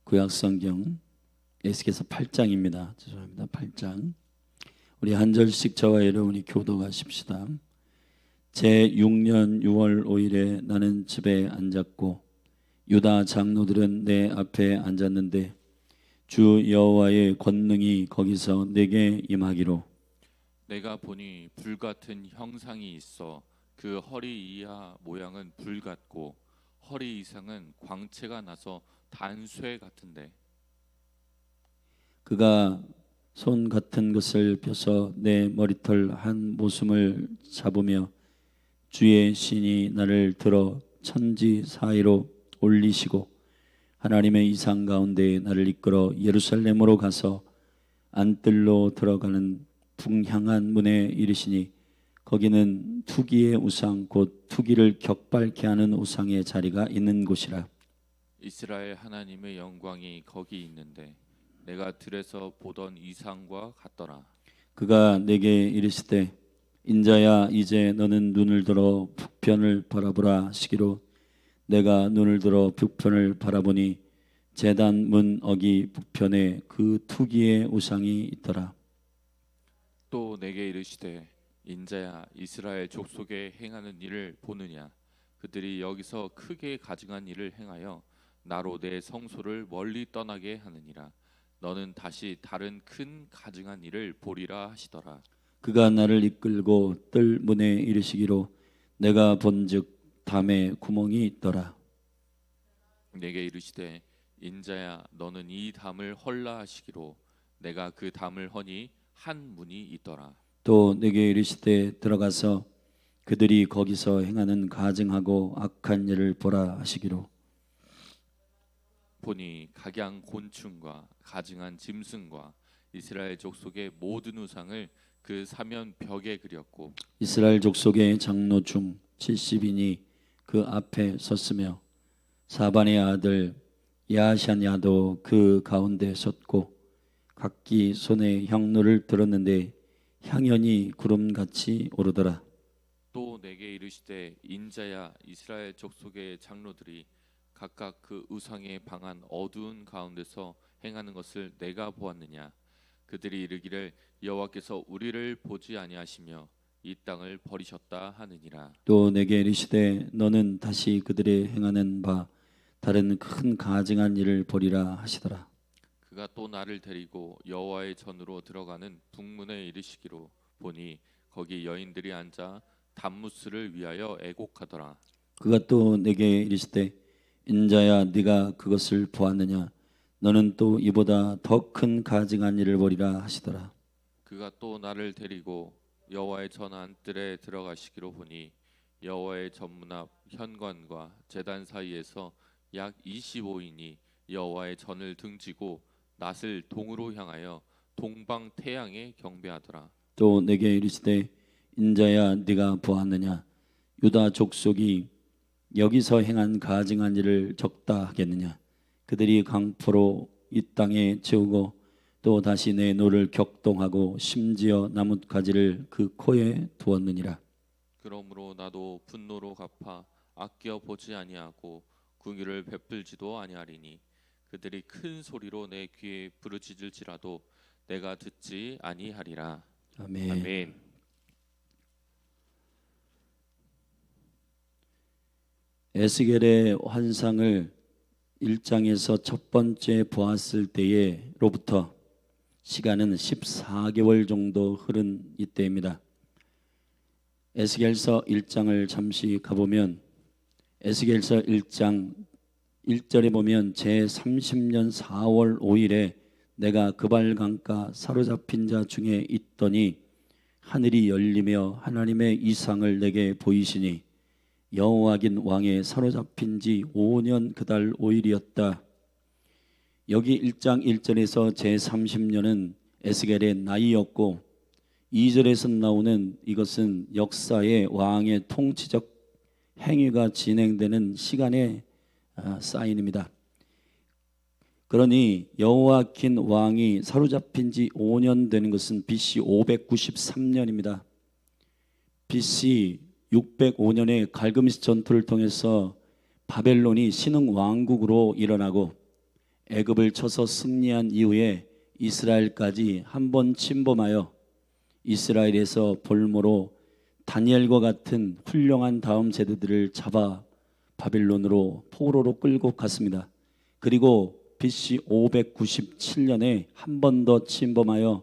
구약성경 에스겔서 8장입니다. 죄송합니다. 8장. 우리 한 절씩 저와 여러분이 교도하십시다. 제6년 6월 5일에 나는 집에 앉았고 유다 장로들은 내 앞에 앉았는데 주 여호와의 권능이 거기서 내게 임하기로 내가 보니 불같은 형상이 있어 그 허리 이하 모양은 불 같고 허리 이상은 광채가 나서 단쇠 같은데 그가 손 같은 것을 펴서 내 머리털 한 모숨을 잡으며 주의 신이 나를 들어 천지 사이로 올리시고 하나님의 이상 가운데 나를 이끌어 예루살렘으로 가서 안뜰로 들어가는 북향한 문에 이르시니 거기는 투기의 우상 곧 투기를 격발케 하는 우상의 자리가 있는 곳이라. 이스라엘 하나님의 영광이 거기 있는데 내가 들에서 보던 이상과 같더라. 그가 내게 이르시되 인자야 이제 너는 눈을 들어 북편을 바라보라 하시기로 내가 눈을 들어 북편을 바라보니 제단 문 어기 북편에 그 투기의 우상이 있더라. 또 내게 이르시되 인자야 이스라엘 족속에 행하는 일을 보느냐. 그들이 여기서 크게 가증한 일을 행하여 나로 내 성소를 멀리 떠나게 하느니라. 너는 다시 다른 큰 가증한 일을 보리라 하시더라. 그가 나를 이끌고 뜰 문에 이르시기로 내가 본즉 담에 구멍이 있더라. 내게 이르시되 인자야 너는 이 담을 헐라 하시기로 내가 그 담을 허니 한 문이 있더라. 또 내게 이르시되 들어가서 그들이 거기서 행하는 가증하고 악한 일을 보라 하시기로 보니 각양 곤충과 가증한 짐승과 이스라엘 족속의 모든 우상을 그 사면 벽에 그렸고 이스라엘 족속의 장로 중 70인이 그 앞에 섰으며 사반의 아들 야샤냐도 그 가운데 섰고 각기 손에 향로를 들었는데 향연이 구름같이 오르더라. 또 내게 이르시되 인자야 이스라엘 족속의 장로들이 각각 그 우상에 방한 어두운 가운데서 행하는 것을 내가 보았느냐. 그들이 이르기를 여호와께서 우리를 보지 아니하시며 이 땅을 버리셨다 하느니라. 또 내게 이르시되 너는 다시 그들의 행하는 바 다른 큰 가증한 일을 보리라 하시더라. 그가 또 나를 데리고 여호와의 전으로 들어가는 북문에 이르시기로 보니 거기 여인들이 앉아 단무스를 위하여 애곡하더라. 그가 또 내게 이르시되 인자야 네가 그것을 보았느냐 너는 또 이보다 더 큰 가증한 일을 보리라 하시더라. 그가 또 나를 데리고 여호와의 전 안뜰에 들어가시기로 보니 여호와의 전문 앞 현관과 제단 사이에서 약 25인이 여호와의 전을 등지고 낫을 동으로 향하여 동방 태양에 경배하더라. 또 내게 이르시되 인자야 네가 보았느냐 유다 족속이 여기서 행한 가증한 일을 적다 하겠느냐. 그들이 강포로 이 땅에 채우고 또 다시 내 노를 격동하고 심지어 나뭇가지를 그 코에 두었느니라. 그러므로 나도 분노로 갚아 아껴 보지 아니하고 궁유를 베풀지도 아니하리니 그들이 큰 소리로 내 귀에 부르짖을지라도 내가 듣지 아니하리라. 아멘. 아멘. 에스겔의 환상을 1장에서 첫 번째 보았을 때로부터 시간은 14개월 정도 흐른 이때입니다. 에스겔서 1장을 잠시 가보면 에스겔서 1장 1절에 보면 제30년 4월 5일에 내가 그발강가 사로잡힌 자 중에 있더니 하늘이 열리며 하나님의 이상을 내게 보이시니 여호와긴 왕의 사로잡힌 지 5년 그달 5일이었다. 여기 1장 1절에서 제30년은 에스겔의 나이였고 2절에서 나오는 이것은 역사의 왕의 통치적 행위가 진행되는 시간의 사인입니다. 그러니 여호와긴 왕이 사로잡힌 지 5년 되는 것은 BC 593년입니다. BC 605년에 갈그미스 전투를 통해서 바벨론이 신흥 왕국으로 일어나고 애굽을 쳐서 승리한 이후에 이스라엘까지 한 번 침범하여 이스라엘에서 볼모로 다니엘과 같은 훌륭한 다음 세대들을 잡아 바빌론으로 포로로 끌고 갔습니다. 그리고 BC 597년에 한 번 더 침범하여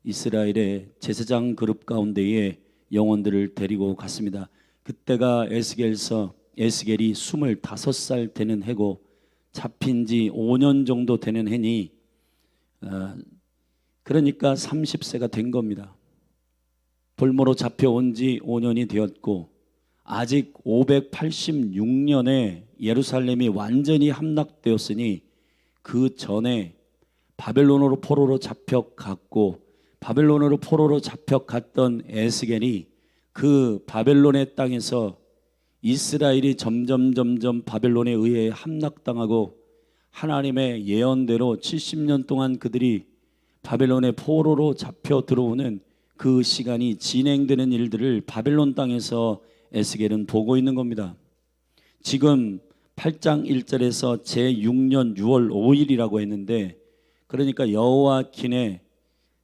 이스라엘의 제사장 그룹 가운데에 영혼들을 데리고 갔습니다. 그때가 에스겔이 25살 되는 해고 잡힌 지 5년 정도 되는 해니 그러니까 30세가 된 겁니다. 볼모로 잡혀온 지 5년이 되었고 아직 586년에 예루살렘이 완전히 함락되었으니 그 전에 바벨론으로 포로로 잡혀갔고 바벨론으로 포로로 잡혀갔던 에스겔이 그 바벨론의 땅에서 이스라엘이 점점 바벨론에 의해 함락당하고 하나님의 예언대로 70년 동안 그들이 바벨론의 포로로 잡혀 들어오는 그 시간이 진행되는 일들을 바벨론 땅에서 에스겔은 보고 있는 겁니다. 지금 8장 1절에서 제6년 6월 5일이라고 했는데 그러니까 여호와 긴의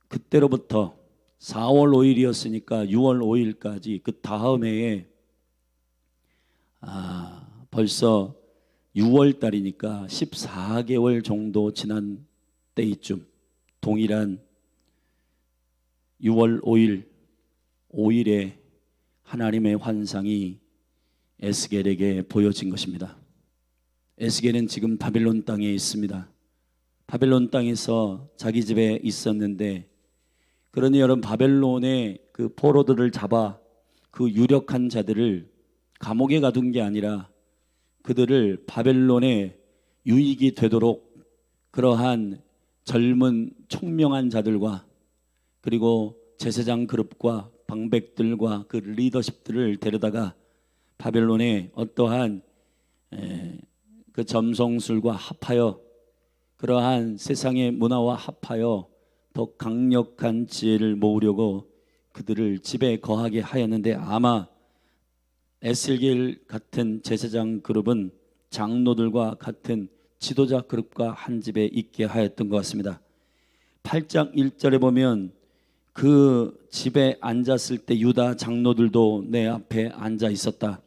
그때로부터 4월 5일이었으니까 6월 5일까지 그 다음 해에 벌써 6월 달이니까 14개월 정도 지난 때이쯤 동일한 6월 5일에 하나님의 환상이 에스겔에게 보여진 것입니다. 에스겔은 지금 바벨론 땅에 있습니다. 바벨론 땅에서 자기 집에 있었는데 그러니 여러분 바벨론의 그 포로들을 잡아 그 유력한 자들을 감옥에 가둔 게 아니라 그들을 바벨론에 유익이 되도록 그러한 젊은 총명한 자들과 그리고 제사장 그룹과 방백들과 그 리더십들을 데려다가 바벨론의 어떠한 그 점성술과 합하여 그러한 세상의 문화와 합하여 더 강력한 지혜를 모으려고 그들을 집에 거하게 하였는데 아마 에스겔 같은 제사장 그룹은 장로들과 같은 지도자 그룹과 한 집에 있게 하였던 것 같습니다. 8장 1절에 보면 그 집에 앉았을 때 유다 장로들도 내 앞에 앉아 있었다.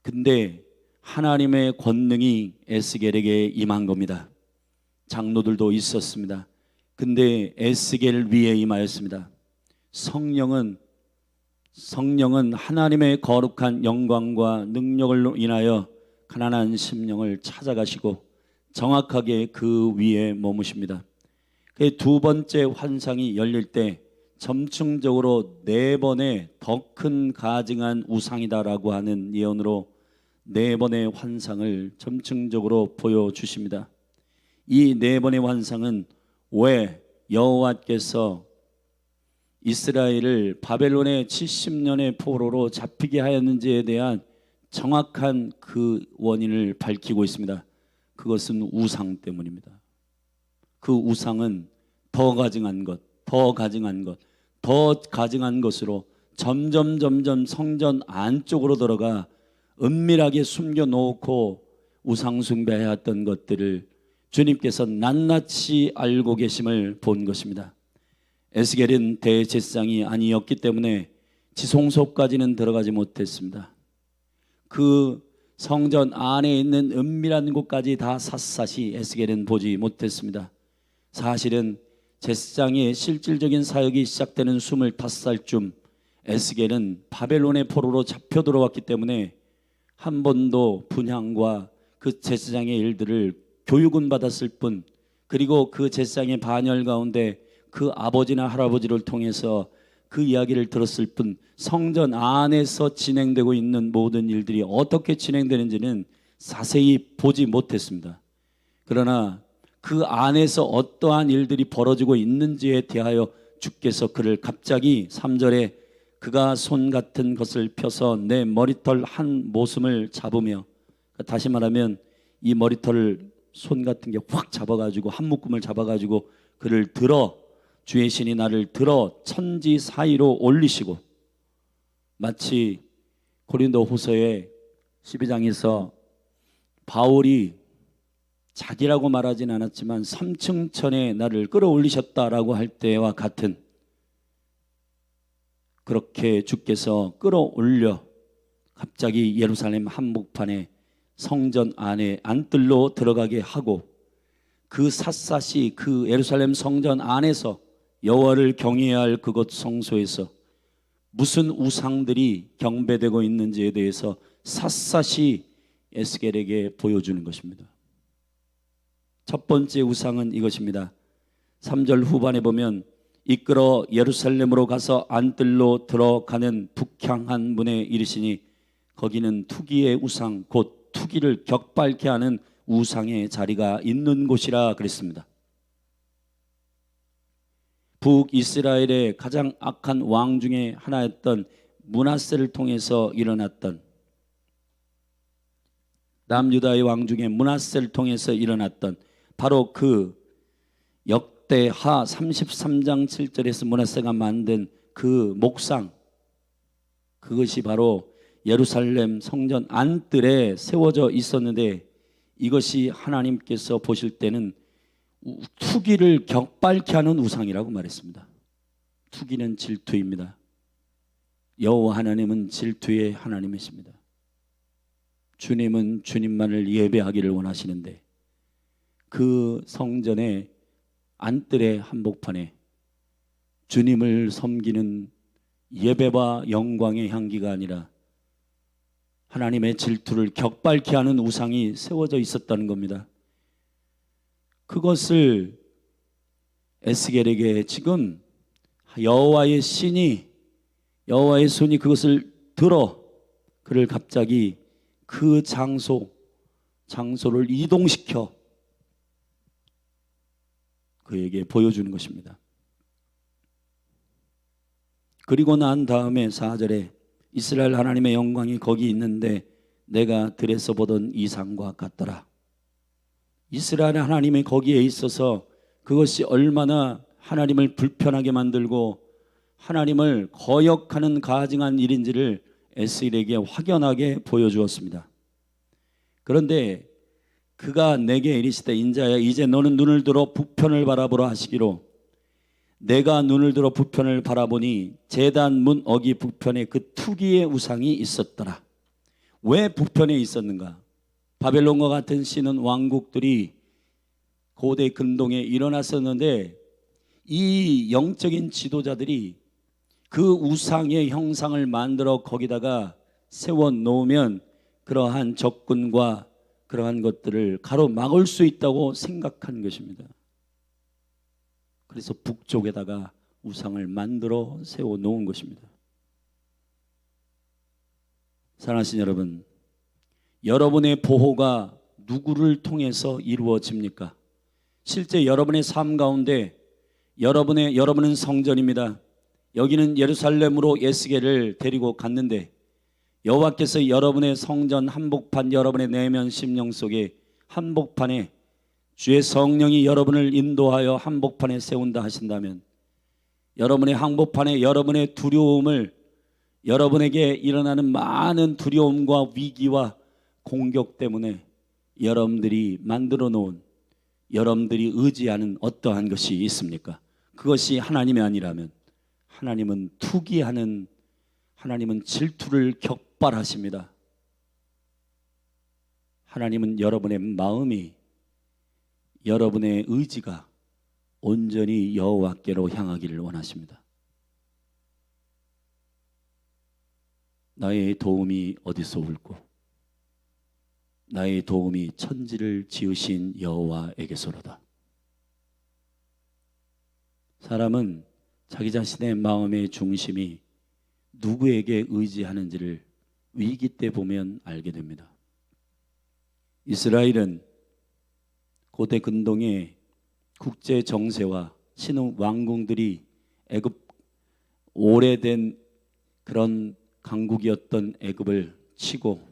근데 하나님의 권능이 에스겔에게 임한 겁니다. 장로들도 있었습니다. 근데 에스겔 위에 임하였습니다. 성령은 하나님의 거룩한 영광과 능력을 인하여 가난한 심령을 찾아가시고 정확하게 그 위에 머무십니다. 그 두 번째 환상이 열릴 때 점층적으로 4번의 더 큰 가증한 우상이다라고 하는 예언으로 4번의 환상을 점층적으로 보여주십니다. 이 4번의 환상은 왜 여호와께서 이스라엘을 바벨론의 70년의 포로로 잡히게 하였는지에 대한 정확한 그 원인을 밝히고 있습니다. 그것은 우상 때문입니다. 그 우상은 더 가증한 것으로 점점 성전 안쪽으로 들어가 은밀하게 숨겨놓고 우상 숭배하였던 것들을 주님께서 낱낱이 알고 계심을 본 것입니다. 에스겔은 대제사장이 아니었기 때문에 지성소까지는 들어가지 못했습니다. 그 성전 안에 있는 은밀한 곳까지 다 샅샅이 에스겔은 보지 못했습니다. 사실은 제사장의 실질적인 사역이 시작되는 25살쯤 에스겔은 바벨론의 포로로 잡혀 들어왔기 때문에 한 번도 분향과 그 제사장의 일들을 교육은 받았을 뿐 그리고 그 제사장의 반열 가운데 그 아버지나 할아버지를 통해서 그 이야기를 들었을 뿐 성전 안에서 진행되고 있는 모든 일들이 어떻게 진행되는지는 자세히 보지 못했습니다. 그러나 그 안에서 어떠한 일들이 벌어지고 있는지에 대하여 주께서 그를 갑자기 3절에 그가 손 같은 것을 펴서 내 머리털 한 모슴을 잡으며 다시 말하면 이 머리털을 손 같은 게 확 잡아가지고 한 묶음을 잡아가지고 그를 들어 주의 신이 나를 들어 천지 사이로 올리시고 마치 고린도 후서의 12장에서 바울이 자기라고 말하진 않았지만 3층 천에 나를 끌어올리셨다라고 할 때와 같은, 그렇게 주께서 끌어올려 갑자기 예루살렘 한복판에 성전 안에 안뜰로 들어가게 하고, 그 샅샅이 그 예루살렘 성전 안에서 여호와를 경외해야 할 그곳 성소에서 무슨 우상들이 경배되고 있는지에 대해서 샅샅이 에스겔에게 보여주는 것입니다. 첫 번째 우상은 이것입니다. 3절 후반에 보면 이끌어 예루살렘으로 가서 안뜰로 들어가는 북향한 문에 이르시니 거기는 투기의 우상 곧 투기를 격발케 하는 우상의 자리가 있는 곳이라 그랬습니다. 북이스라엘의 가장 악한 왕 중에 하나였던 므낫세를 통해서 일어났던, 남유다의 왕 중에 므낫세를 통해서 일어났던 바로 그 역대하 33장 7절에서 므낫세가 만든 그 목상, 그것이 바로 예루살렘 성전 안뜰에 세워져 있었는데, 이것이 하나님께서 보실 때는 투기를 격발케 하는 우상이라고 말했습니다. 투기는 질투입니다. 여호와 하나님은 질투의 하나님이십니다. 주님은 주님만을 예배하기를 원하시는데, 그 성전의 안뜰의 한복판에 주님을 섬기는 예배와 영광의 향기가 아니라 하나님의 질투를 격발케 하는 우상이 세워져 있었다는 겁니다. 그것을 에스겔에게 지금 여호와의 신이, 여호와의 손이 그것을 들어 그를 갑자기 그 장소를 이동시켜 그에게 보여주는 것입니다. 그리고 난 다음에 4절에 이스라엘 하나님의 영광이 거기 있는데 내가 들에서 보던 이상과 같더라. 이스라엘 하나님이 거기에 있어서 그것이 얼마나 하나님을 불편하게 만들고 하나님을 거역하는 가증한 일인지를 에스겔에게 확연하게 보여주었습니다. 그런데 그가 내게 이르시되 인자야 이제 너는 눈을 들어 북편을 바라보라 하시기로, 내가 눈을 들어 북편을 바라보니 제단 문 어기 북편에 그 투기의 우상이 있었더라. 왜 북편에 있었는가? 바벨론과 같은 신은 왕국들이 고대 근동에 일어났었는데, 이 영적인 지도자들이 그 우상의 형상을 만들어 거기다가 세워 놓으면 그러한 적군과 그러한 것들을 가로막을 수 있다고 생각한 것입니다. 그래서 북쪽에다가 우상을 만들어 세워 놓은 것입니다. 사랑하신 여러분, 여러분의 보호가 누구를 통해서 이루어집니까? 실제 여러분의 삶 가운데 여러분은 성전입니다. 여기는 예루살렘으로 에스겔을 데리고 갔는데 여호와께서 여러분의 성전 한복판, 여러분의 내면 심령 속에 한복판에 주의 성령이 여러분을 인도하여 한복판에 세운다 하신다면, 여러분의 한복판에 여러분의 두려움을, 여러분에게 일어나는 많은 두려움과 위기와 공격 때문에 여러분들이 만들어 놓은, 여러분들이 의지하는 어떠한 것이 있습니까? 그것이 하나님이 아니라면, 하나님은 투기하는, 하나님은 질투를 격발하십니다. 하나님은 여러분의 마음이, 여러분의 의지가 온전히 여호와께로 향하기를 원하십니다. 나의 도움이 어디서 올고 나의 도움이 천지를 지으신 여호와에게서로다. 사람은 자기 자신의 마음의 중심이 누구에게 의지하는지를 위기 때 보면 알게 됩니다. 이스라엘은 고대 근동의 국제 정세와 신흥 왕궁들이 애굽, 오래된 그런 강국이었던 애굽을 치고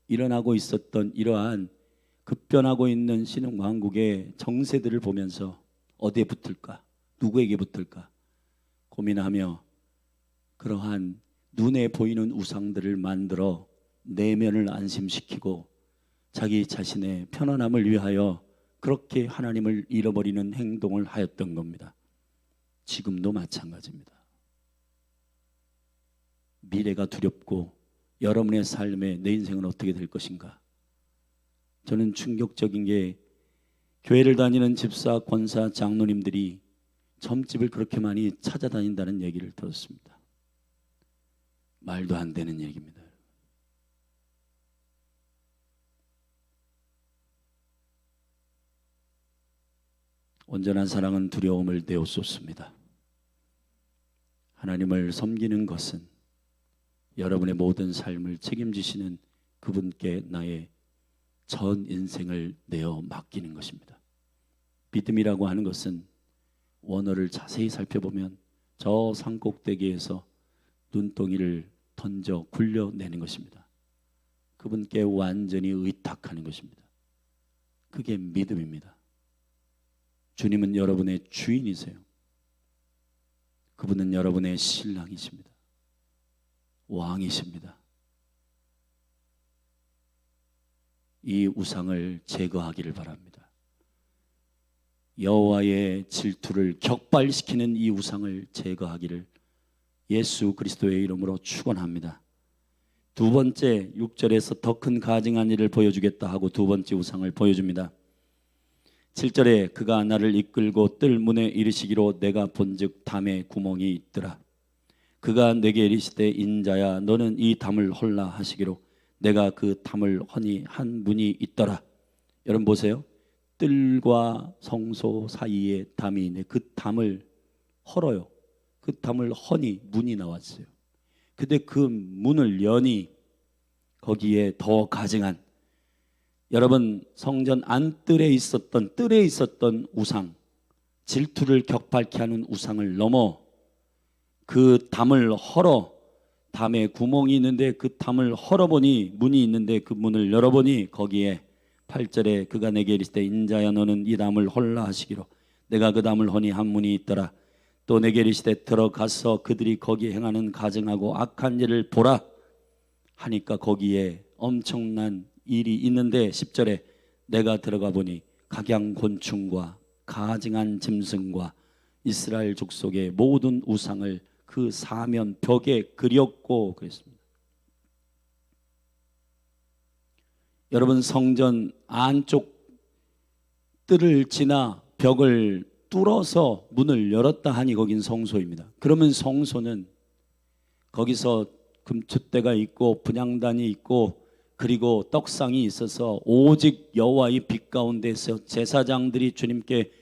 일어나고 있었던 이러한 급변하고 있는 신흥 왕국의 정세들을 보면서 어디에 붙을까, 누구에게 붙을까 고민하며 그러한 눈에 보이는 우상들을 만들어 내면을 안심시키고 자기 자신의 편안함을 위하여 그렇게 하나님을 잃어버리는 행동을 하였던 겁니다. 지금도 마찬가지입니다. 미래가 두렵고 여러분의 삶에 내 인생은 어떻게 될 것인가? 저는 충격적인 게 교회를 다니는 집사, 권사, 장로님들이 점집을 그렇게 많이 찾아다닌다는 얘기를 들었습니다. 말도 안 되는 얘기입니다. 온전한 사랑은 두려움을 내어쏟습니다. 하나님을 섬기는 것은 여러분의 모든 삶을 책임지시는 그분께 나의 전 인생을 내어 맡기는 것입니다. 믿음이라고 하는 것은 원어를 자세히 살펴보면 저 산꼭대기에서 눈덩이를 던져 굴려내는 것입니다. 그분께 완전히 의탁하는 것입니다. 그게 믿음입니다. 주님은 여러분의 주인이세요. 그분은 여러분의 신랑이십니다. 왕이십니다. 이 우상을 제거하기를 바랍니다. 여호와의 질투를 격발시키는 이 우상을 제거하기를 예수 그리스도의 이름으로 축원합니다. 두 번째 6절에서 더 큰 가증한 일을 보여주겠다 하고 두 번째 우상을 보여줍니다. 7절에 그가 나를 이끌고 뜰 문에 이르시기로 내가 본즉 담에 구멍이 있더라. 그가 내게 이르시되 인자야 너는 이 담을 헐라 하시기로 내가 그 담을 허니 한 문이 있더라. 여러분 보세요. 뜰과 성소 사이에 담이 있네. 그 담을 헐어요. 그 담을 허니 문이 나왔어요. 근데 그 문을 여니 거기에 더 가증한, 여러분 성전 안뜰에 있었던 우상, 질투를 격발케 하는 우상을 넘어 그 담을 헐어, 담에 구멍이 있는데 그 담을 헐어보니 문이 있는데 그 문을 열어보니 거기에 8절에 그가 내게 이르시되 인자야 너는 이 담을 헐라 하시기로 내가 그 담을 허니 한 문이 있더라. 또 내게 이르시되 들어가서 그들이 거기에 행하는 가증하고 악한 일을 보라 하니까 거기에 엄청난 일이 있는데 10절에 내가 들어가 보니 각양곤충과 가증한 짐승과 이스라엘 족속의 모든 우상을 그 사면 벽에 그렸고 그랬습니다. 여러분 성전 안쪽 뜰을 지나 벽을 뚫어서 문을 열었다 하니 거긴 성소입니다. 그러면 성소는 거기서 금촛대가 있고 분향단이 있고 그리고 떡상이 있어서 오직 여호와의 빛 가운데서 제사장들이 주님께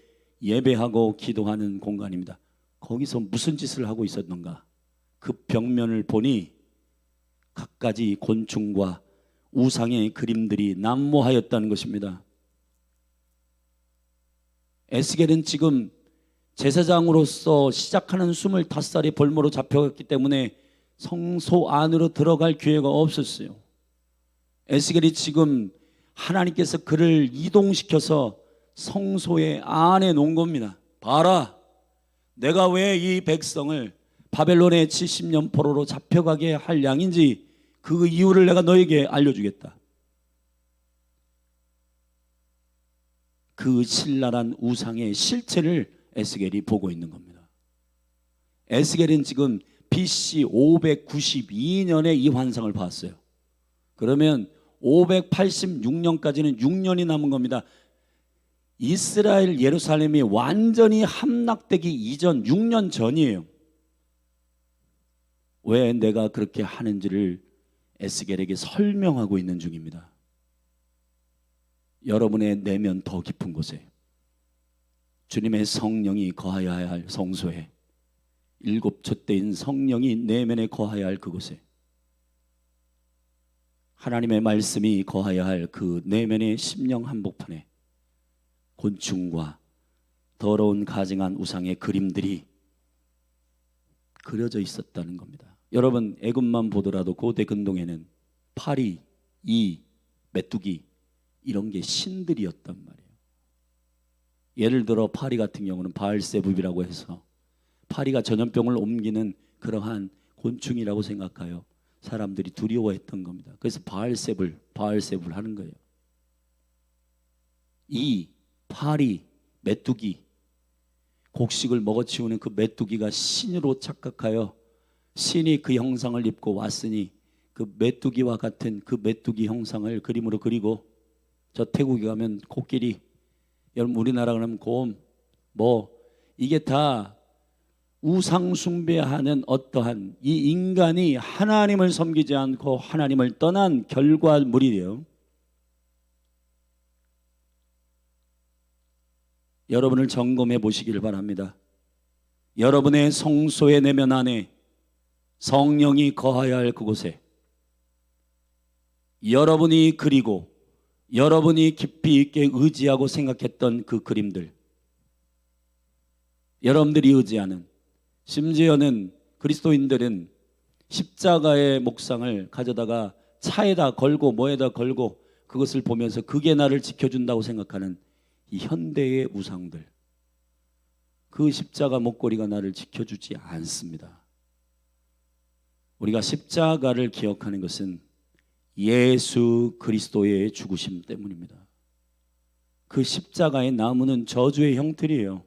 예배하고 기도하는 공간입니다. 거기서 무슨 짓을 하고 있었는가? 그 벽면을 보니 갖가지 곤충과 우상의 그림들이 난무하였다는 것입니다. 에스겔은 지금 제사장으로서 시작하는 25살의 벌모로 잡혀갔기 때문에 성소 안으로 들어갈 기회가 없었어요. 에스겔이 지금 하나님께서 그를 이동시켜서 성소의 안에 놓은 겁니다. 봐라, 내가 왜 이 백성을 바벨론의 70년 포로로 잡혀가게 할 양인지 그 이유를 내가 너에게 알려주겠다. 그 신랄한 우상의 실체를 에스겔이 보고 있는 겁니다. 에스겔은 지금 BC 592년에 이 환상을 봤어요. 그러면 586년까지는 6년이 남은 겁니다. 이스라엘 예루살렘이 완전히 함락되기 이전 6년 전이에요. 왜 내가 그렇게 하는지를 에스겔에게 설명하고 있는 중입니다. 여러분의 내면 더 깊은 곳에 주님의 성령이 거하여야 할 성소에, 일곱 촛대인 성령이 내면에 거하여야 할 그곳에, 하나님의 말씀이 거하여야 할 그 내면의 심령 한복판에 곤충과 더러운 가증한 우상의 그림들이 그려져 있었다는 겁니다. 여러분 애굽만 보더라도 고대 근동에는 파리, 이, 메뚜기 이런 게 신들이었단 말이에요. 예를 들어 파리 같은 경우는 바알세불이라고 해서 파리가 전염병을 옮기는 그러한 곤충이라고 생각하여 사람들이 두려워했던 겁니다. 그래서 바알세불 하는 거예요. 이 파리, 메뚜기, 곡식을 먹어치우는 그 메뚜기가 신으로 착각하여 신이 그 형상을 입고 왔으니 그 메뚜기와 같은 그 메뚜기 형상을 그림으로 그리고, 저 태국에 가면 코끼리, 여러분 우리나라 그러면 곰, 이게 다 우상 숭배하는 어떠한 이 인간이 하나님을 섬기지 않고 하나님을 떠난 결과물이에요. 여러분을 점검해 보시기를 바랍니다. 여러분의 성소의 내면 안에 성령이 거하여야 할 그곳에 여러분이 그리고 여러분이 깊이 있게 의지하고 생각했던 그 그림들, 여러분들이 의지하는, 심지어는 그리스도인들은 십자가의 목상을 가져다가 차에다 걸고 뭐에다 걸고 그것을 보면서 그게 나를 지켜준다고 생각하는 이 현대의 우상들, 그 십자가 목걸이가 나를 지켜주지 않습니다. 우리가 십자가를 기억하는 것은 예수 그리스도의 죽으심 때문입니다. 그 십자가의 나무는 저주의 형틀이에요.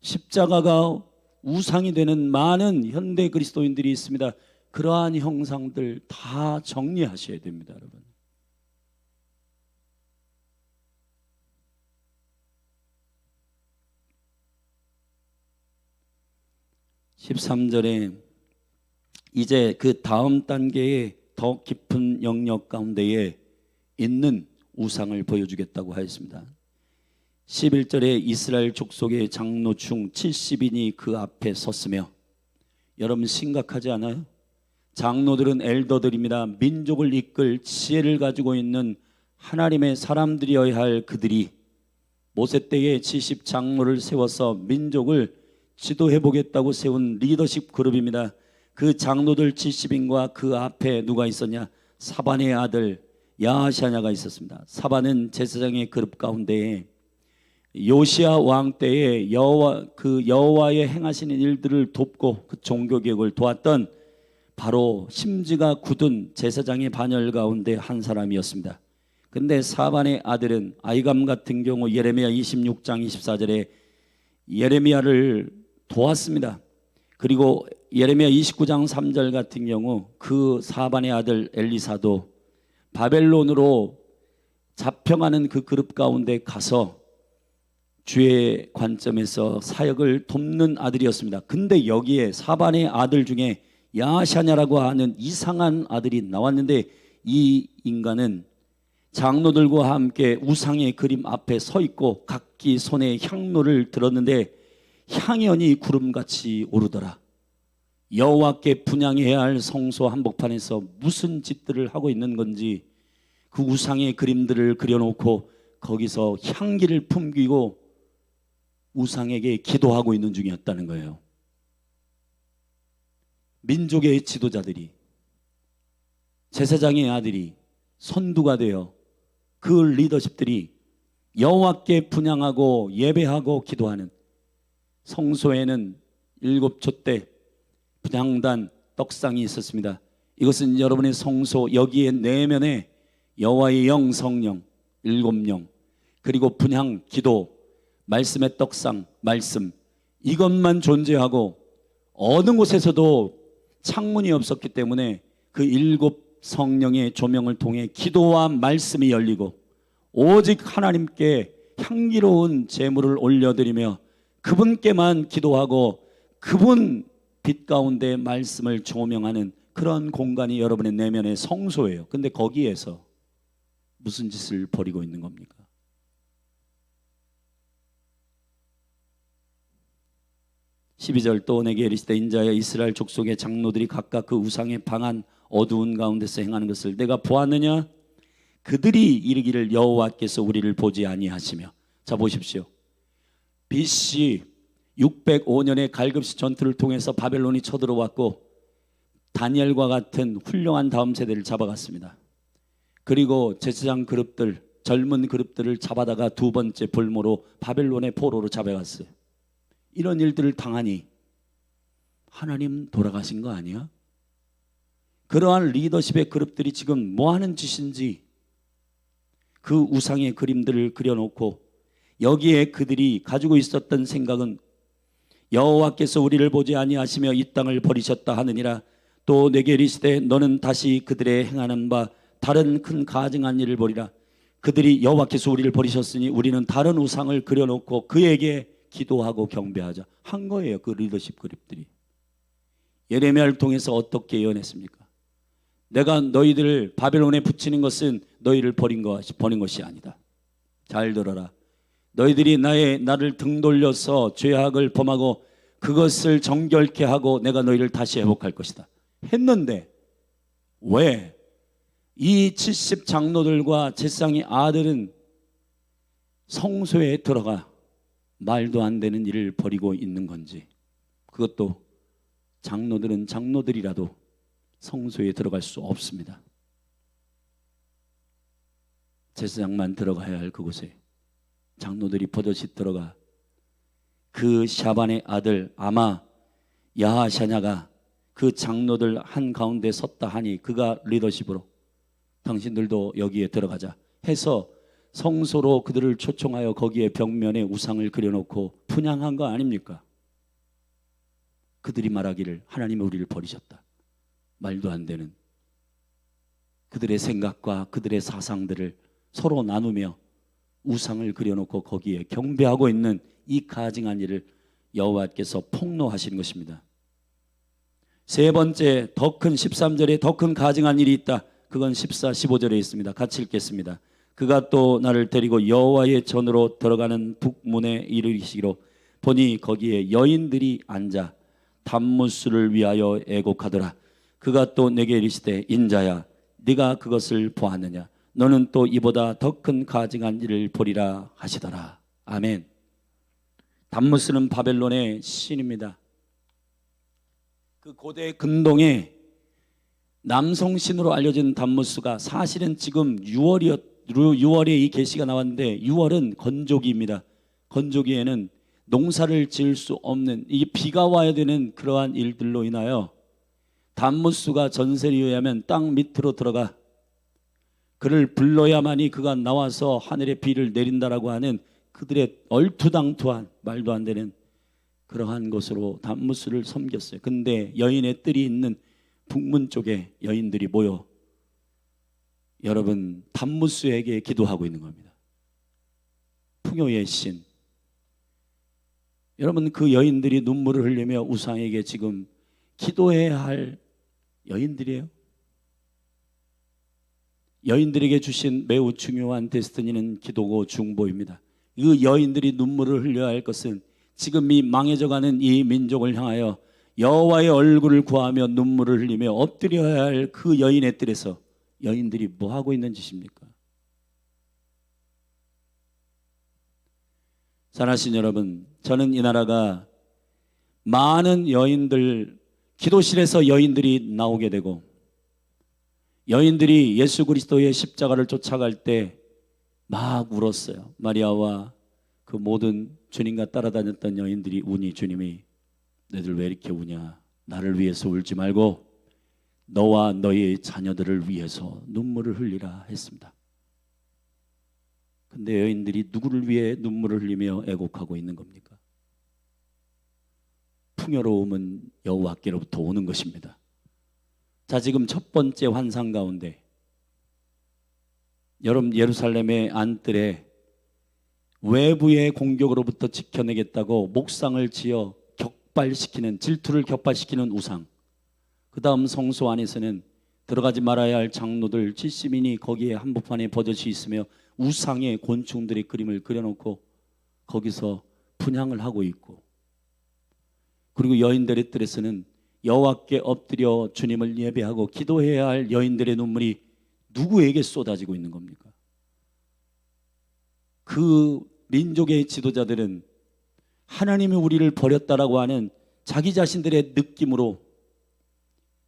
십자가가 우상이 되는 많은 현대 그리스도인들이 있습니다. 그러한 형상들 다 정리하셔야 됩니다, 여러분. 13절에 이제 그 다음 단계의 더 깊은 영역 가운데에 있는 우상을 보여주겠다고 하였습니다. 11절에 이스라엘 족속의 장로중 70인이 그 앞에 섰으며, 여러분 심각하지 않아요? 장로들은 엘더들입니다. 민족을 이끌 지혜를 가지고 있는 하나님의 사람들이어야 할 그들이 모세 때에 70 장로를 세워서 민족을 지도해 보겠다고 세운 리더십 그룹입니다. 그 장로들 70인과 그 앞에 누가 있었냐? 사반의 아들 야하샤냐가 있었습니다. 사반은 제사장의 그룹 가운데에 요시야 왕 때에 여호와의 행하시는 일들을 돕고 그 종교 개혁을 도왔던 바로 심지가 굳은 제사장의 반열 가운데 한 사람이었습니다. 근데 사반의 아들은 아이감 같은 경우 예레미야 26장 24절에 예레미야를 도왔습니다. 그리고 예레미야 29장 3절 같은 경우 그 사반의 아들 엘리사도 바벨론으로 잡혀가는 그 그룹 가운데 가서 주의 관점에서 사역을 돕는 아들이었습니다. 근데 여기에 사반의 아들 중에 야샤냐라고 하는 이상한 아들이 나왔는데, 이 인간은 장로들과 함께 우상의 그림 앞에 서 있고 각기 손에 향로를 들었는데 향연이 구름같이 오르더라. 여호와께 분향해야 할 성소 한복판에서 무슨 짓들을 하고 있는 건지 그 우상의 그림들을 그려놓고 거기서 향기를 풍기고 우상에게 기도하고 있는 중이었다는 거예요. 민족의 지도자들이, 제사장의 아들이 선두가 되어 그 리더십들이 여호와께 분향하고 예배하고 기도하는, 성소에는 7촛대 분향단 떡상이 있었습니다. 이것은 여러분의 성소, 여기에 내면에 여호와의 영 성령 7명, 그리고 분향 기도, 말씀의 떡상 말씀, 이것만 존재하고 어느 곳에서도 창문이 없었기 때문에 그 7 성령의 조명을 통해 기도와 말씀이 열리고 오직 하나님께 향기로운 제물을 올려드리며 그분께만 기도하고 그분 빛 가운데 말씀을 조명하는 그런 공간이 여러분의 내면의 성소예요. 근데 거기에서 무슨 짓을 벌이고 있는 겁니까? (12절) 또 내게 이르시되 인자여 이스라엘 족속의 장로들이 각각 그 우상의 방한 어두운 가운데서 행하는 것을 내가 보았느냐? 그들이 이르기를 여호와께서 우리를 보지 아니하시며. 자 보십시오. BC 605년에 갈급시 전투를 통해서 바벨론이 쳐들어왔고 다니엘과 같은 훌륭한 다음 세대를 잡아갔습니다. 그리고 제사장 그룹들, 젊은 그룹들을 잡아다가 두 번째 볼모로 바벨론의 포로로 잡아갔어요. 이런 일들을 당하니 하나님 돌아가신 거 아니야? 그러한 리더십의 그룹들이 지금 뭐 하는 짓인지 그 우상의 그림들을 그려놓고 여기에 그들이 가지고 있었던 생각은 여호와께서 우리를 보지 아니하시며 이 땅을 버리셨다 하느니라. 또 내게 이르시되 너는 다시 그들의 행하는 바 다른 큰 가증한 일을 보리라. 그들이 여호와께서 우리를 버리셨으니 우리는 다른 우상을 그려놓고 그에게 기도하고 경배하자 한 거예요. 그 리더십 그룹들이. 예레미야를 통해서 어떻게 예언했습니까? 내가 너희들을 바벨론에 붙이는 것은 너희를 버린 것이 아니다. 잘 들어라. 너희들이 나를 등 돌려서 죄악을 범하고 그것을 정결케 하고 내가 너희를 다시 회복할 것이다 했는데, 왜 이 70 장로들과 제사장의 아들은 성소에 들어가 말도 안 되는 일을 벌이고 있는 건지, 그것도 장로들은 장로들이라도 성소에 들어갈 수 없습니다. 제사장만 들어가야 할 그곳에 장로들이 버젓이 들어가 그 샤반의 아들 아마 야하샤냐가 그 장로들 한가운데 섰다 하니 그가 리더십으로 당신들도 여기에 들어가자 해서 성소로 그들을 초청하여 거기에 벽면에 우상을 그려놓고 분향한 거 아닙니까? 그들이 말하기를 하나님이 우리를 버리셨다. 말도 안 되는 그들의 생각과 그들의 사상들을 서로 나누며 우상을 그려놓고 거기에 경배하고 있는 이 가증한 일을 여호와께서 폭로하시는 것입니다. 세 번째, 더 큰 13절에 더 큰 가증한 일이 있다. 그건 14, 15절에 있습니다. 같이 읽겠습니다. 그가 또 나를 데리고 여호와의 전으로 들어가는 북문에 이르시기로 보니 거기에 여인들이 앉아 단무스를 위하여 애곡하더라. 그가 또 내게 이르시되 인자야 네가 그것을 보았느냐? 너는 또 이보다 더 큰 가증한 일을 보리라 하시더라. 아멘. 단무스는 바벨론의 신입니다. 그 고대 근동에 남성신으로 알려진 단무스가 사실은 지금 6월에 이 계시가 나왔는데 6월은 건조기입니다. 건조기에는 농사를 지을 수 없는, 이 비가 와야 되는 그러한 일들로 인하여 단무스가 전세에 의하면 땅 밑으로 들어가 그를 불러야만이 그가 나와서 하늘의 비를 내린다라고 하는 그들의 얼토당토한 말도 안 되는 그러한 것으로 단무스를 섬겼어요. 근데 여인의 뜰이 있는 북문 쪽에 여인들이 모여 여러분 단무스에게 기도하고 있는 겁니다. 풍요의 신. 여러분 그 여인들이 눈물을 흘리며 우상에게 지금 기도해야 할 여인들이에요. 여인들에게 주신 매우 중요한 데스티니는 기도고 중보입니다. 그 여인들이 눈물을 흘려야 할 것은 지금 이 망해져가는 이 민족을 향하여 여호와의 얼굴을 구하며 눈물을 흘리며 엎드려야 할 그 여인의 뜰에서 여인들이 뭐 하고 있는 짓입니까? 사랑하신 여러분, 저는 이 나라가 많은 여인들, 기도실에서 여인들이 나오게 되고 여인들이 예수 그리스도의 십자가를 쫓아갈 때 막 울었어요. 마리아와 그 모든 주님과 따라다녔던 여인들이 우니 주님이 너희들 왜 이렇게 우냐? 나를 위해서 울지 말고 너와 너의 자녀들을 위해서 눈물을 흘리라 했습니다. 근데 여인들이 누구를 위해 눈물을 흘리며 애곡하고 있는 겁니까? 풍요로움은 여호와께로부터 오는 것입니다. 자, 지금 첫 번째 환상 가운데 여러분 예루살렘의 안뜰에 외부의 공격으로부터 지켜내겠다고 목상을 지어 격발시키는, 질투를 격발시키는 우상, 그 다음 성소 안에서는 들어가지 말아야 할 장로들 70인이 거기에 한복판에 버젓이 있으며 우상의 곤충들의 그림을 그려놓고 거기서 분향을 하고 있고, 그리고 여인들의 뜰에서는 여호와께 엎드려 주님을 예배하고 기도해야 할 여인들의 눈물이 누구에게 쏟아지고 있는 겁니까? 그 민족의 지도자들은 하나님이 우리를 버렸다라고 하는 자기 자신들의 느낌으로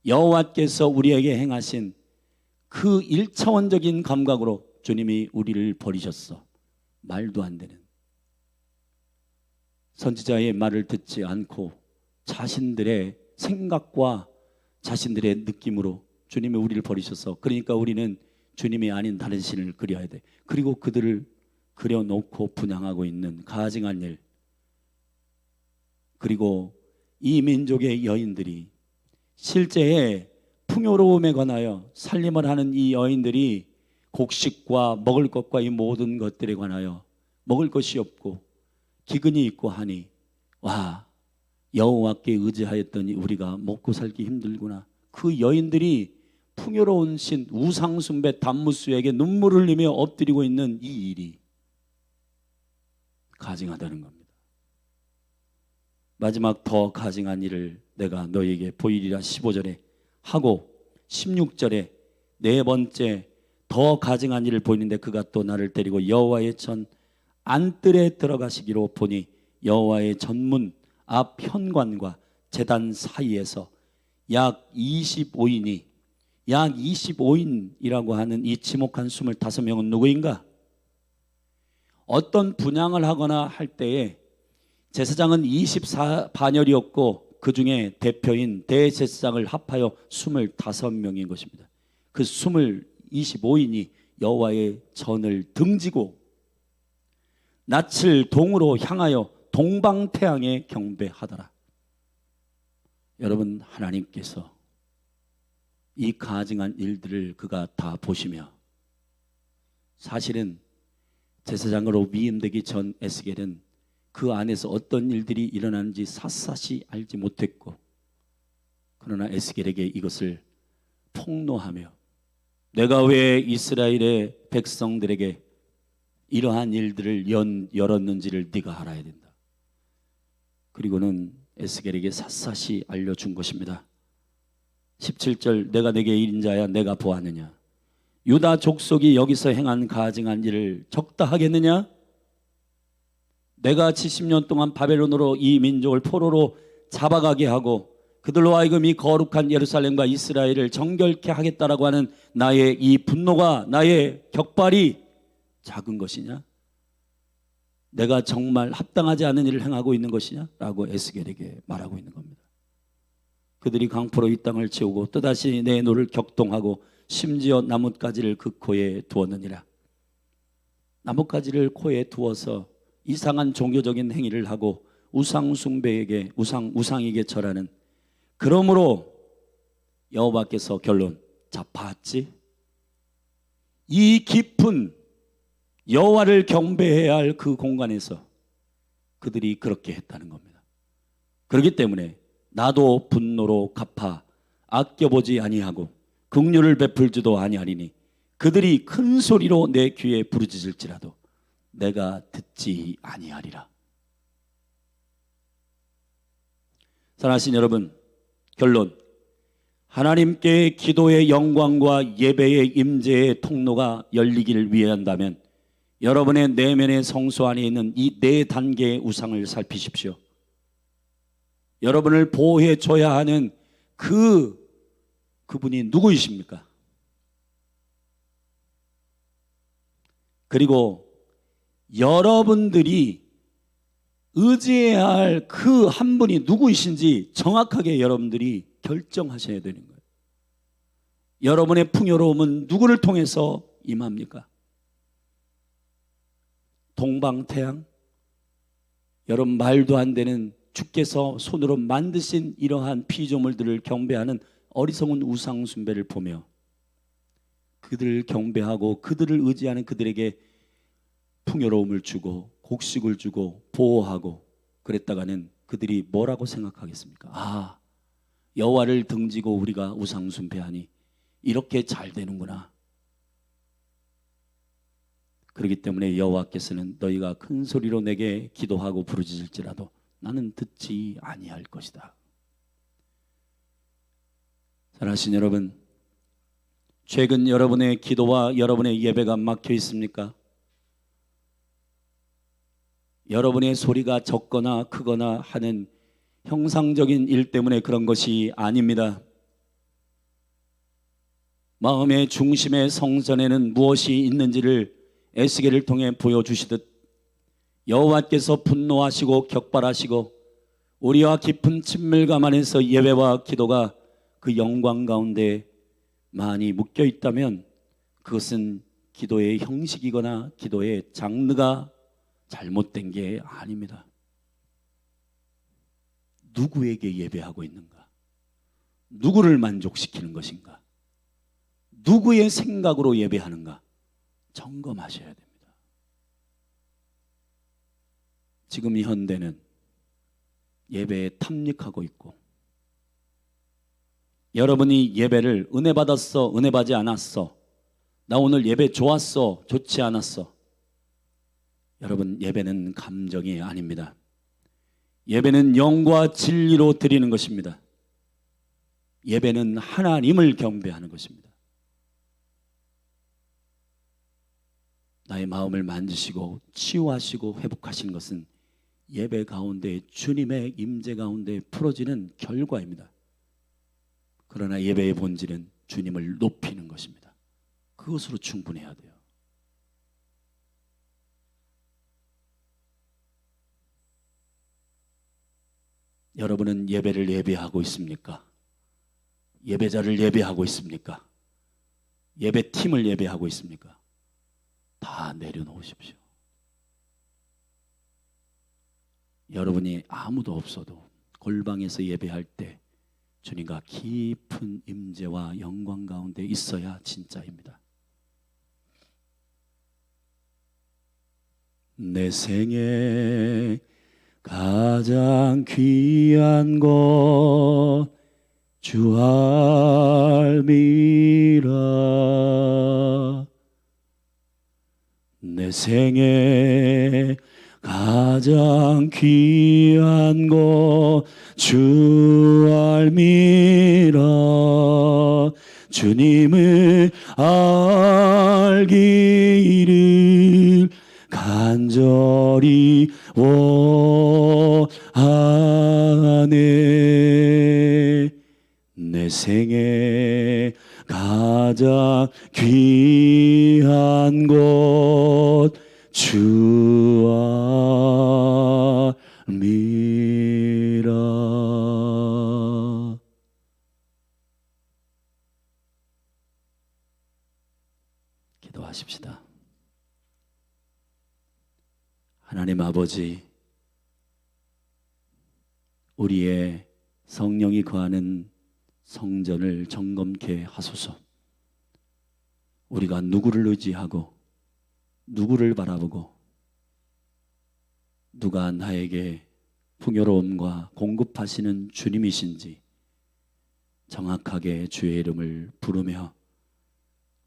여호와께서 우리에게 행하신 그 1차원적인 감각으로 주님이 우리를 버리셨어. 말도 안 되는, 선지자의 말을 듣지 않고 자신들의 생각과 자신들의 느낌으로 주님이 우리를 버리셔서, 그러니까 우리는 주님이 아닌 다른 신을 그려야 돼. 그리고 그들을 그려놓고 분양하고 있는 가증한 일, 그리고 이 민족의 여인들이 실제 풍요로움에 관하여 살림을 하는 이 여인들이 곡식과 먹을 것과 이 모든 것들에 관하여 먹을 것이 없고 기근이 있고 하니 와, 여호와께 의지하였더니 우리가 먹고 살기 힘들구나. 그 여인들이 풍요로운 신 우상숭배 단무스에게 눈물을 흘리며 엎드리고 있는 이 일이 가증하다는 겁니다. 마지막 더 가증한 일을 내가 너희에게 보이리라 15절에 하고 16절에 네 번째 더 가증한 일을 보이는데 그가 또 나를 데리고 여호와의 전 안뜰에 들어가시기로 보니 여호와의 전문 앞 현관과 제단 사이에서 약 25인이라고 하는 이 지목한 25명은 누구인가? 어떤 분양을 하거나 할 때에 제사장은 24반열이었고 그 중에 대표인 대제사장을 합하여 25명인 것입니다. 그 25인이 여호와의 전을 등지고 낯을 동으로 향하여 동방태양에 경배하더라. 여러분, 하나님께서 이 가증한 일들을 그가 다 보시며 사실은 제사장으로 위임되기 전 에스겔은 그 안에서 어떤 일들이 일어나는지 샅샅이 알지 못했고, 그러나 에스겔에게 이것을 폭로하며 내가 왜 이스라엘의 백성들에게 이러한 일들을 열었는지를 네가 알아야 된다. 그리고는 에스겔에게 샅샅이 알려준 것입니다. 17절 내가 내게 인자야 내가 보았느냐? 유다 족속이 여기서 행한 가증한 일을 적다 하겠느냐? 내가 70년 동안 바벨론으로 이 민족을 포로로 잡아가게 하고 그들로 하여금 이 거룩한 예루살렘과 이스라엘을 정결케 하겠다라고 하는 나의 이 분노가, 나의 격발이 작은 것이냐? 내가 정말 합당하지 않은 일을 행하고 있는 것이냐? 라고 에스겔에게 말하고 있는 겁니다. 그들이 강포로 이 땅을 채우고 또다시 내 노를 격동하고 심지어 나뭇가지를 그 코에 두었느니라. 나뭇가지를 코에 두어서 이상한 종교적인 행위를 하고 우상숭배에게 우상에게 절하는, 그러므로 여호와께서 결론, 자 봤지? 이 깊은 여호와를 경배해야 할 그 공간에서 그들이 그렇게 했다는 겁니다. 그렇기 때문에 나도 분노로 갚아 아껴보지 아니하고 긍휼을 베풀지도 아니하리니 그들이 큰 소리로 내 귀에 부르짖을지라도 내가 듣지 아니하리라. 사랑하신 여러분, 결론, 하나님께 기도의 영광과 예배의 임재의 통로가 열리기를 위한다면 여러분의 내면의 성소 안에 있는 이 네 단계의 우상을 살피십시오. 여러분을 보호해 줘야 하는 그분이 누구이십니까? 그리고 여러분들이 의지해야 할 그 한 분이 누구이신지 정확하게 여러분들이 결정하셔야 되는 거예요. 여러분의 풍요로움은 누구를 통해서 임합니까? 동방태양? 여러분, 말도 안 되는 주께서 손으로 만드신 이러한 피조물들을 경배하는 어리석은 우상숭배를 보며 그들을 경배하고 그들을 의지하는 그들에게 풍요로움을 주고 곡식을 주고 보호하고 그랬다가는 그들이 뭐라고 생각하겠습니까? 아, 여호와를 등지고 우리가 우상숭배하니 이렇게 잘 되는구나. 그렇기 때문에 여호와께서는 너희가 큰 소리로 내게 기도하고 부르짖을지라도 나는 듣지 아니할 것이다. 사랑하신 여러분, 최근 여러분의 기도와 여러분의 예배가 막혀 있습니까? 여러분의 소리가 적거나 크거나 하는 형상적인 일 때문에 그런 것이 아닙니다. 마음의 중심의 성전에는 무엇이 있는지를 에스겔을 통해 보여주시듯 여호와께서 분노하시고 격발하시고 우리와 깊은 친밀감 안에서 예배와 기도가 그 영광 가운데 많이 묶여 있다면 그것은 기도의 형식이거나 기도의 장르가 잘못된 게 아닙니다. 누구에게 예배하고 있는가? 누구를 만족시키는 것인가? 누구의 생각으로 예배하는가? 점검하셔야 됩니다. 지금 이 현대는 예배에 탐닉하고 있고, 여러분이 예배를 은혜 받았어, 은혜 받지 않았어, 나 오늘 예배 좋았어, 좋지 않았어. 여러분, 예배는 감정이 아닙니다. 예배는 영과 진리로 드리는 것입니다. 예배는 하나님을 경배하는 것입니다. 나의 마음을 만지시고 치유하시고 회복하시는 것은 예배 가운데 주님의 임재 가운데 풀어지는 결과입니다. 그러나 예배의 본질은 주님을 높이는 것입니다. 그것으로 충분해야 돼요. 여러분은 예배를 예배하고 있습니까? 예배자를 예배하고 있습니까? 예배팀을 예배하고 있습니까? 다 내려놓으십시오. 여러분이 아무도 없어도 골방에서 예배할 때 주님과 깊은 임재와 영광 가운데 있어야 진짜입니다. 내 생에 가장 귀한 것 주 알미라. 내 생에 가장 귀한 것 주 알미라. 주님을 알기를 간절히 원하네. 내 생에 가장 귀한 것 주 알미라. 기도하십시다. 하나님 아버지, 우리의 성령이 거하는 성전을 점검케 하소서. 우리가 누구를 의지하고 누구를 바라보고 누가 나에게 풍요로움과 공급하시는 주님이신지 정확하게 주의 이름을 부르며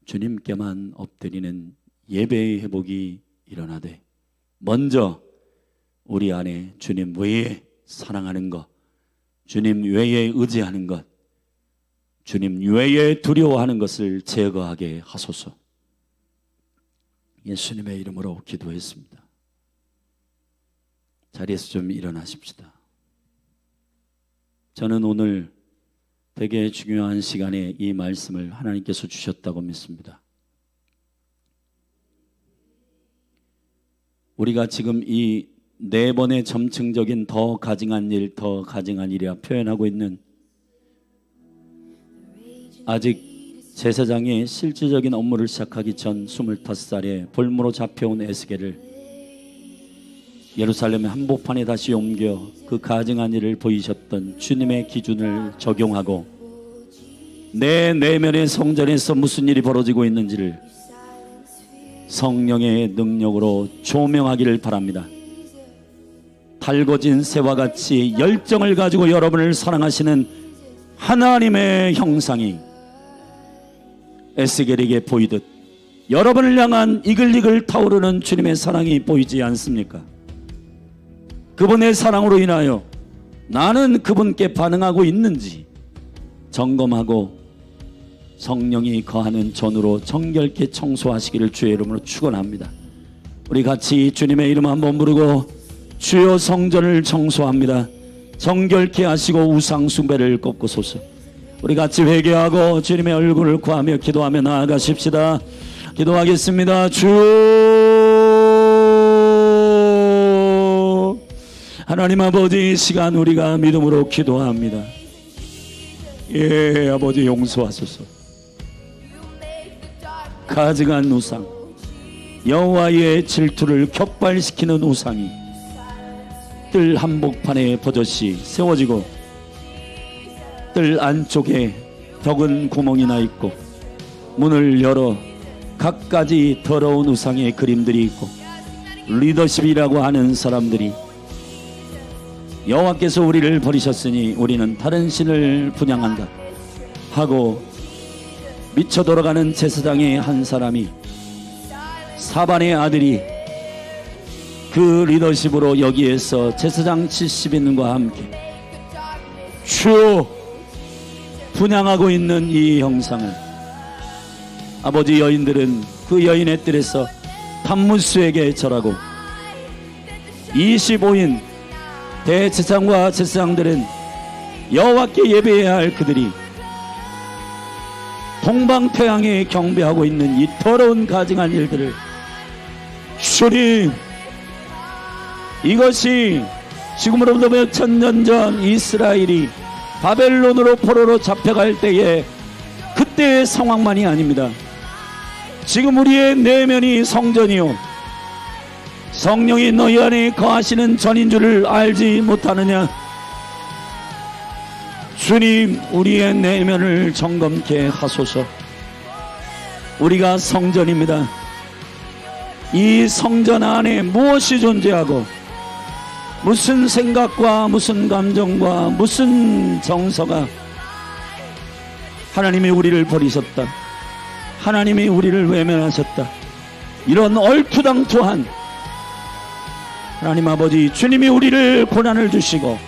주님께만 엎드리는 예배의 회복이 일어나되, 먼저 우리 안에 주님 외에 사랑하는 것, 주님 외에 의지하는 것, 주님 외에 두려워하는 것을 제거하게 하소서. 예수님의 이름으로 기도했습니다. 자리에서 좀 일어나십시다. 저는 오늘 되게 중요한 시간에 이 말씀을 하나님께서 주셨다고 믿습니다. 우리가 지금 이 네 번의 점층적인 더 가증한 일, 더 가증한 일이라 표현하고 있는, 아직 제사장의 실질적인 업무를 시작하기 전 25살에 볼모로 잡혀온 에스겔을 예루살렘의 한복판에 다시 옮겨 그 가증한 일을 보이셨던 주님의 기준을 적용하고 내 내면의 성전에서 무슨 일이 벌어지고 있는지를 성령의 능력으로 조명하기를 바랍니다. 달궈진 새와 같이 열정을 가지고 여러분을 사랑하시는 하나님의 형상이 에스겔에게 보이듯 여러분을 향한 이글이글 타오르는 주님의 사랑이 보이지 않습니까? 그분의 사랑으로 인하여 나는 그분께 반응하고 있는지 점검하고 성령이 거하는 전으로 정결케 청소하시기를 주의 이름으로 축원합니다. 우리 같이 주님의 이름 한번 부르고, 주여 성전을 청소합니다. 정결케 하시고 우상 숭배를 꺾으소서. 우리 같이 회개하고 주님의 얼굴을 구하며 기도하며 나아가십시다. 기도하겠습니다. 주 하나님 아버지, 이 시간 우리가 믿음으로 기도합니다. 예, 아버지 용서하소서. 가증한 우상, 여호와의 질투를 격발시키는 우상이 뜰 한복판에 버젓이 세워지고 뜰 안쪽에 벽은 구멍이 나 있고 문을 열어 갖가지 더러운 우상의 그림들이 있고 리더십이라고 하는 사람들이 여호와께서 우리를 버리셨으니 우리는 다른 신을 분향한다 하고 미쳐 돌아가는 제사장의 한 사람이 사반의 아들이 그 리더십으로 여기에서 제사장 70인과 함께 주여 분향하고 있는 이 형상을 아버지 여인들은 그 여인의 뜰에서 단무스에게 절하고 25인 대제사장과 제사장들은 여호와께 예배해야 할 그들이 동방태양에 경배하고 있는 이 더러운 가증한 일들을 주님, 이것이 지금으로부터 몇 천년 전 이스라엘이 바벨론으로 포로로 잡혀갈 때에 그때의 상황만이 아닙니다. 지금 우리의 내면이 성전이요 성령이 너희 안에 거하시는 전인 줄을 알지 못하느냐. 주님, 우리의 내면을 점검케 하소서. 우리가 성전입니다. 이 성전 안에 무엇이 존재하고 무슨 생각과 무슨 감정과 무슨 정서가 하나님이 우리를 버리셨다, 하나님이 우리를 외면하셨다, 이런 얼토당토한 하나님 아버지, 주님이 우리를 고난을 주시고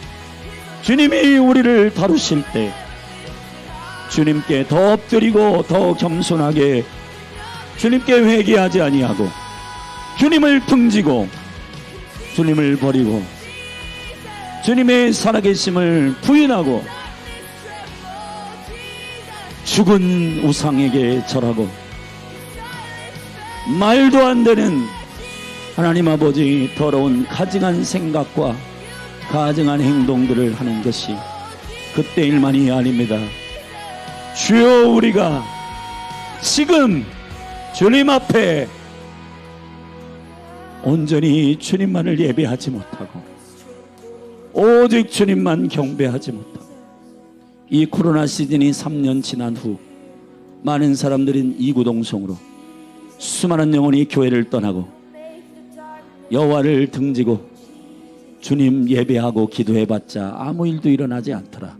주님이 우리를 다루실 때 주님께 더 엎드리고 더 겸손하게 주님께 회개하지 아니하고 주님을 등지고 주님을 버리고 주님의 살아계심을 부인하고 죽은 우상에게 절하고 말도 안 되는 하나님 아버지 더러운 가증한 생각과 가증한 행동들을 하는 것이 그때 일만이 아닙니다. 주여, 우리가 지금 주님 앞에 온전히 주님만을 예배하지 못하고 오직 주님만 경배하지 못하고 이 코로나 시즌이 3년 지난 후 많은 사람들은 이구동성으로 수많은 영혼이 교회를 떠나고 여호와를 등지고 주님 예배하고 기도해봤자 아무 일도 일어나지 않더라.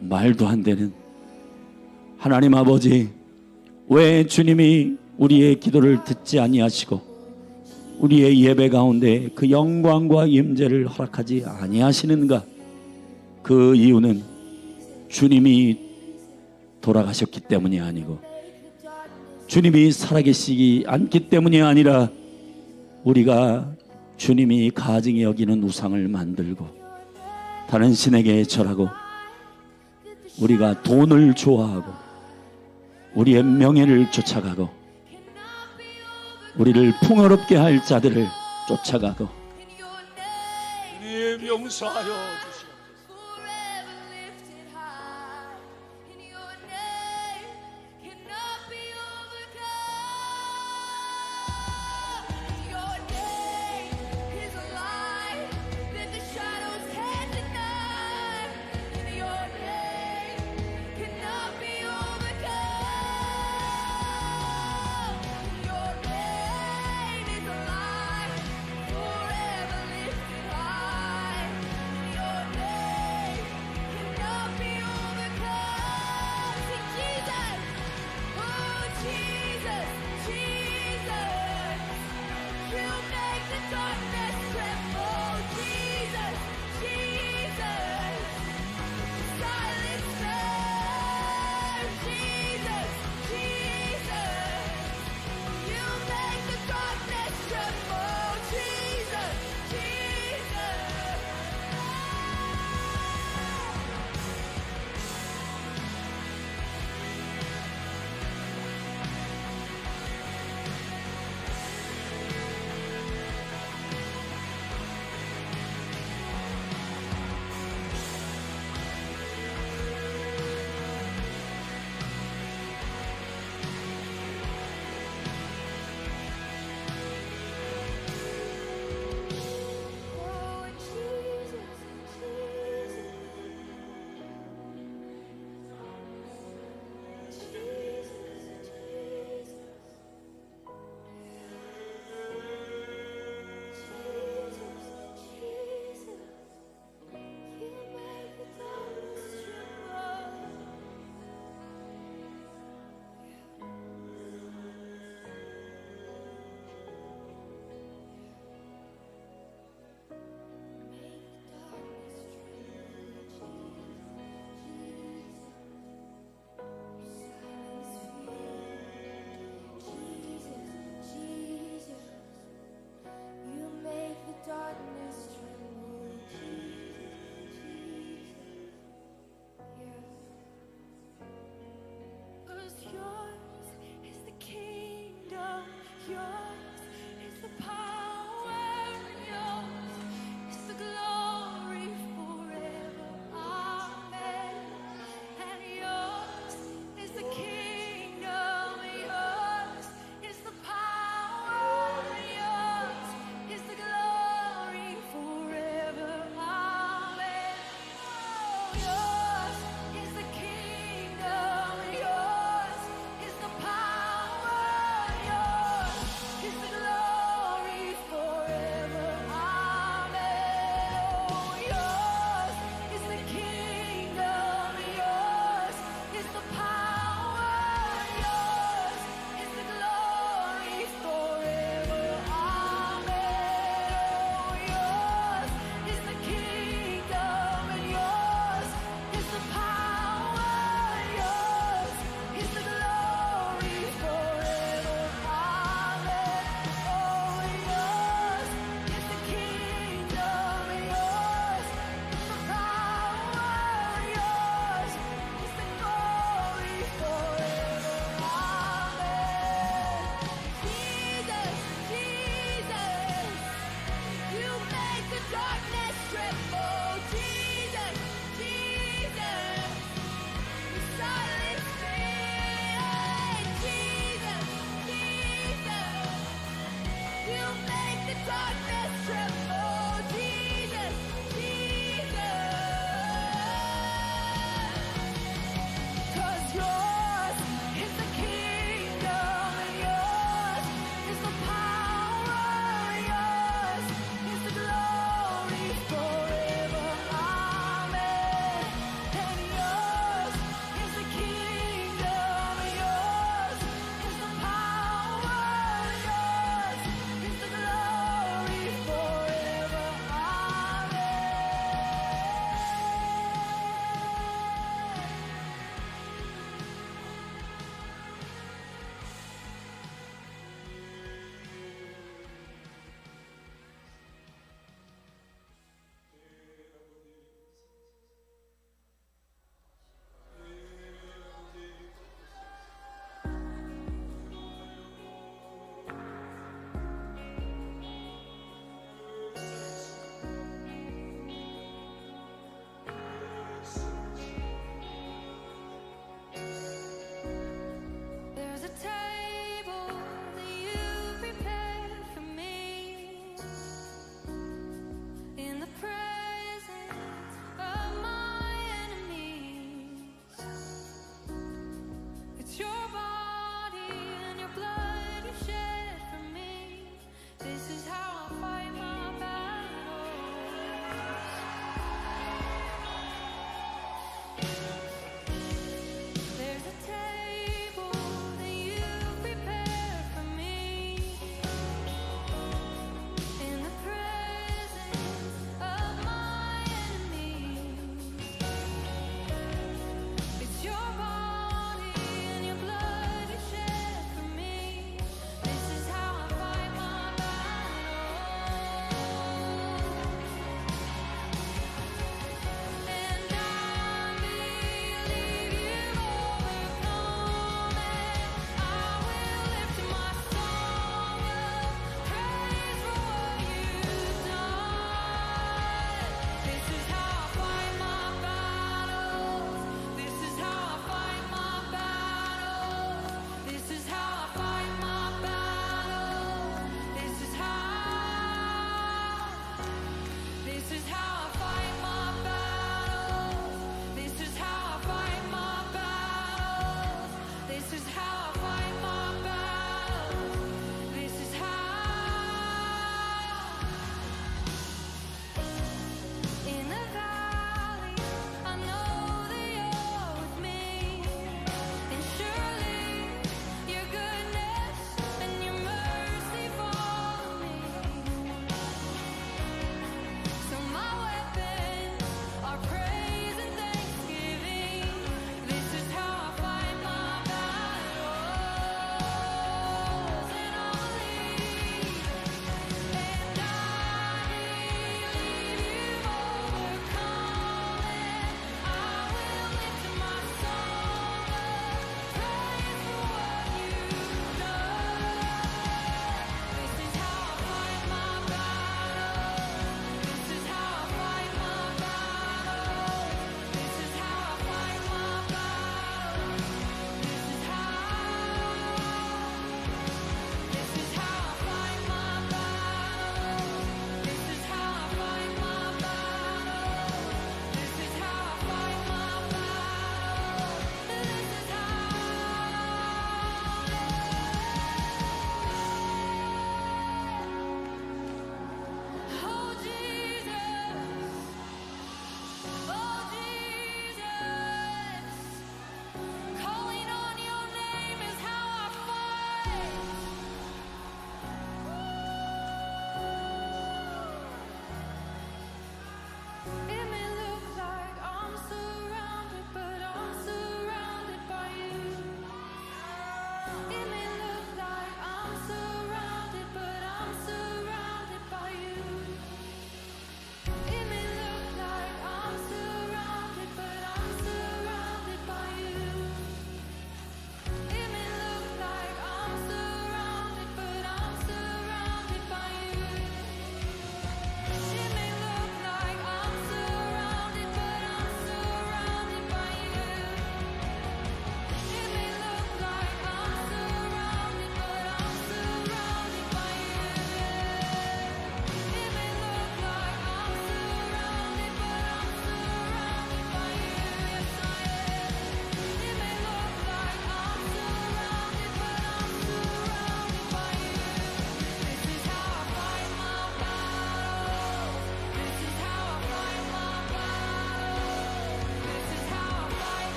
말도 안 되는 하나님 아버지, 왜 주님이 우리의 기도를 듣지 아니하시고 우리의 예배 가운데 그 영광과 임재를 허락하지 아니하시는가? 그 이유는 주님이 돌아가셨기 때문이 아니고 주님이 살아계시지 않기 때문이 아니라 우리가 주님이 가증히 여기는 우상을 만들고 다른 신에게 절하고 우리가 돈을 좋아하고 우리의 명예를 쫓아가고 우리를 풍요롭게 할 자들을 쫓아가고 주님 용서하여 주시옵소서.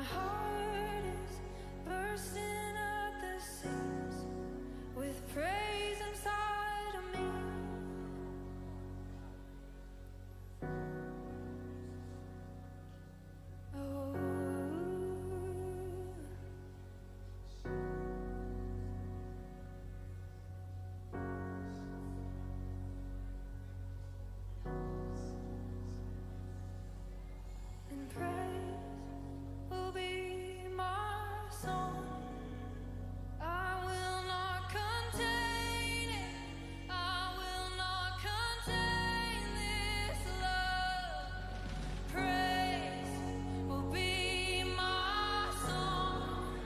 My heart is bursting at the seams with praise inside of me. Oh, and praise will be my song. I will not contain it. I will not contain this love. Praise will be my song,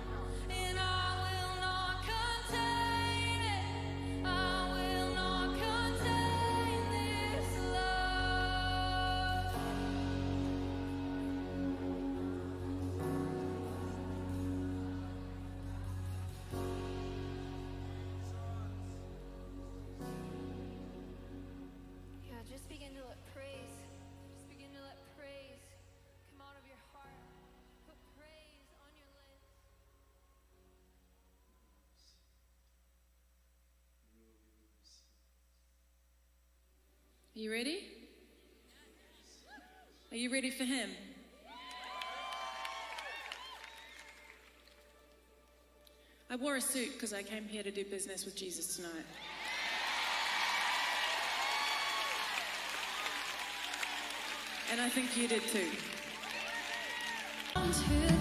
and I will not contain it. I will not contain this love. Yeah, just begin to let praise, come out of your heart. Put praise on your lips. Are you ready? Are you ready for him? I wore a suit because I came here to do business with Jesus tonight. And I think you did too. Until